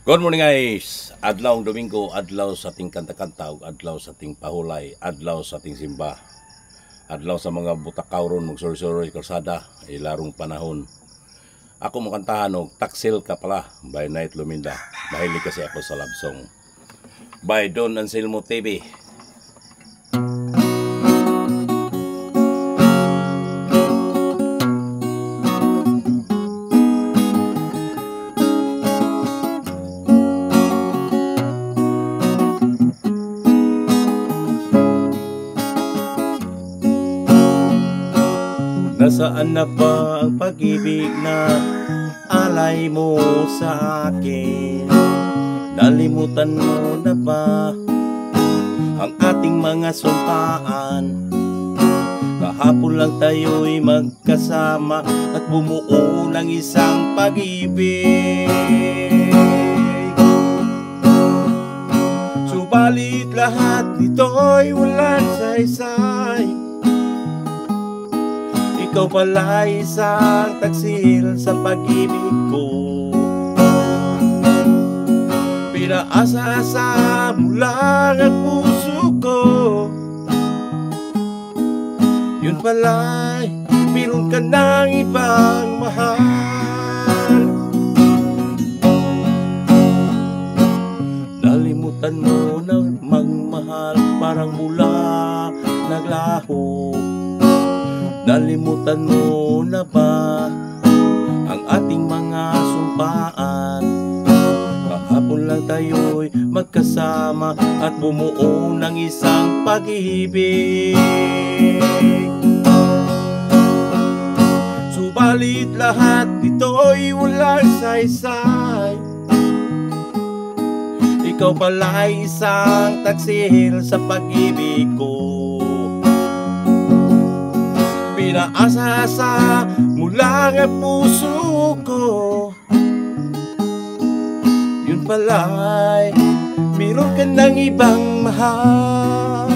Good morning guys! Adlaw Domingo, adlaw sa ating kanta-kanta, adlaw sa ating pahulay, adlaw sa ating simba, adlaw sa mga butakaw ron magsuri-suri kalsada, larong panahon. Ako mo kantahan og Taksil Ka Pala by Night Luminda. Mahilig kasi ako sa love song by Don Anselmo TV. Nasaan na ba ang pag-ibig na alay mo sa akin? Nalimutan mo na ba ang ating mga sumpaan? Kahapon lang tayo'y magkasama at bumuo ng isang pag-ibig. Subalit lahat nito'y walang saysay. Ikaw pala isang taksil sa pag-ibig ko. Pinaasa-asa mo lang ang puso ko. Yun pala'y meron ka ng ibang mahal. Nalimutan mo ng magmahal, parang mula naglaho. Nalimutan mo na ba ang ating mga sumpaan? Kahapon lang tayo'y magkasama at bumuo ng isang pag-ibig. Subalit lahat nito'y walang saysay. Ikaw pala'y isang taksil sa pag-ibig ko. Pinaasa-asa mo lang ang puso ko. Yun pala'y meron ka ng ibang mahal.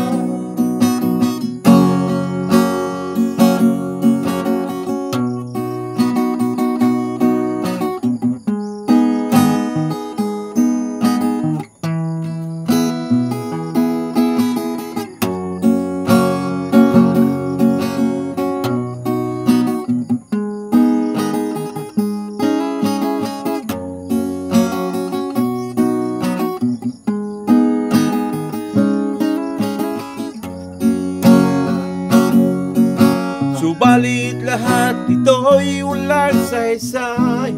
Subalit lahat nito'y walang saysay.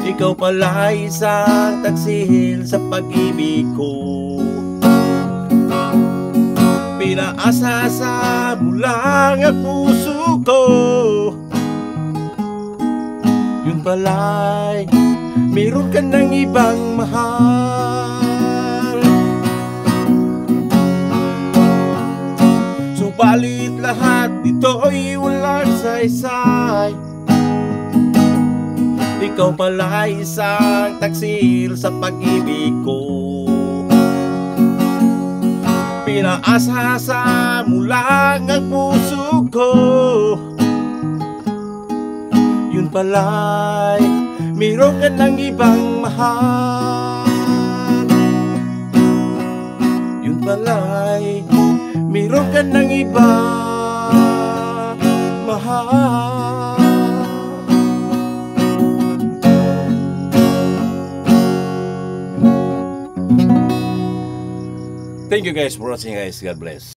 Ikaw pala isang taksil sa pag-ibig ko. Pinaasa-asa mo lang ang puso ko. Yun pala'y meron ka ng ibang mahal. Subalit lahat nito'y walang saysay. Ikaw pala isang taksil sa pag-ibig ko. Pinaasa-asa mo lang ang puso ko. Yun pala'y meron ka ng ibang mahal. Yun pala'y meron ka ng iba mahal. Thank you guys for watching guys. God bless.